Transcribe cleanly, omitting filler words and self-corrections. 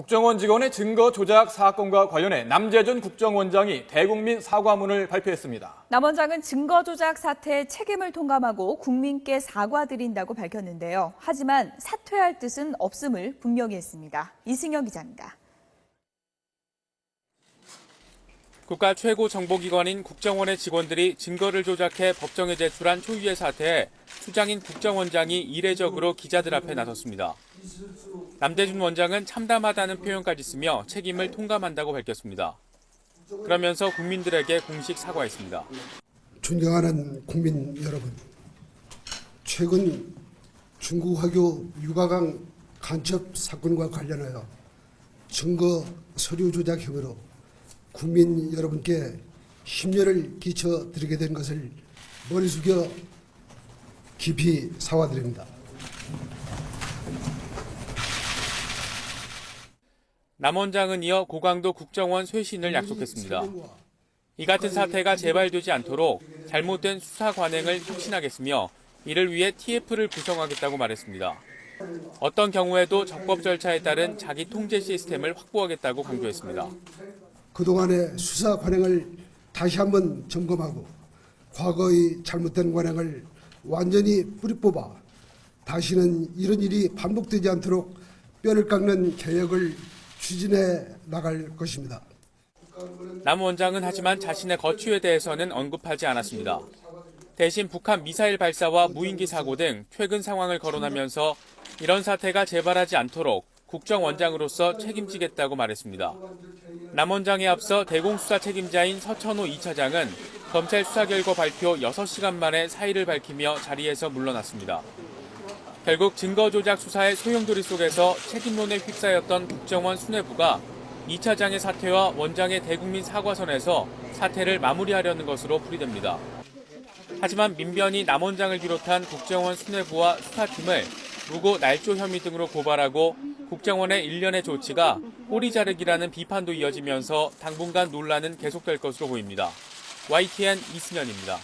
국정원 직원의 증거 조작 사건과 관련해 남재준 국정원장이 대국민 사과문을 발표했습니다. 남 원장은 증거 조작 사태의 책임을 통감하고 국민께 사과드린다고 밝혔는데요. 하지만 사퇴할 뜻은 없음을 분명히 했습니다. 이승영 기자입니다. 국가 최고 정보기관인 국정원의 직원들이 증거를 조작해 법정에 제출한 초유의 사태에 수장인 국정원장이 이례적으로 기자들 앞에 나섰습니다. 남재준 원장은 참담하다는 표현까지 쓰며 책임을 통감한다고 밝혔습니다. 그러면서 국민들에게 공식 사과했습니다. 존경하는 국민 여러분, 최근 중국 화교 유가강 간첩 사건과 관련하여 증거 서류 조작 혐의로 국민 여러분께 심려를 끼쳐드리게 된 것을 머리 숙여 깊이 사과드립니다. 남 원장은 이어 고강도 국정원 쇄신을 약속했습니다. 이 같은 사태가 재발되지 않도록 잘못된 수사 관행을 혁신하겠으며 이를 위해 TF를 구성하겠다고 말했습니다. 어떤 경우에도 적법 절차에 따른 자기 통제 시스템을 확보하겠다고 강조했습니다. 그동안의 수사 관행을 다시 한번 점검하고 과거의 잘못된 관행을 완전히 뿌리 뽑아 다시는 이런 일이 반복되지 않도록 뼈를 깎는 개혁을 추진해 나갈 것입니다. 남 원장은 하지만 자신의 거취에 대해서는 언급하지 않았습니다. 대신 북한 미사일 발사와 무인기 사고 등 최근 상황을 거론하면서 이런 사태가 재발하지 않도록 국정원장으로서 책임지겠다고 말했습니다. 남 원장에 앞서 대공수사 책임자인 서천호 2차장은 검찰 수사 결과 발표 6시간 만에 사의를 밝히며 자리에서 물러났습니다. 결국 증거 조작 수사의 소용돌이 속에서 책임론에 휩싸였던 국정원 수뇌부가 2차장의 사퇴와 원장의 대국민 사과선에서 사태를 마무리하려는 것으로 풀이됩니다. 하지만 민변이 남 원장을 비롯한 국정원 수뇌부와 수사팀을 무고 날조 혐의 등으로 고발하고 국정원의 일련의 조치가 꼬리 자르기라는 비판도 이어지면서 당분간 논란은 계속될 것으로 보입니다. YTN 이승현입니다.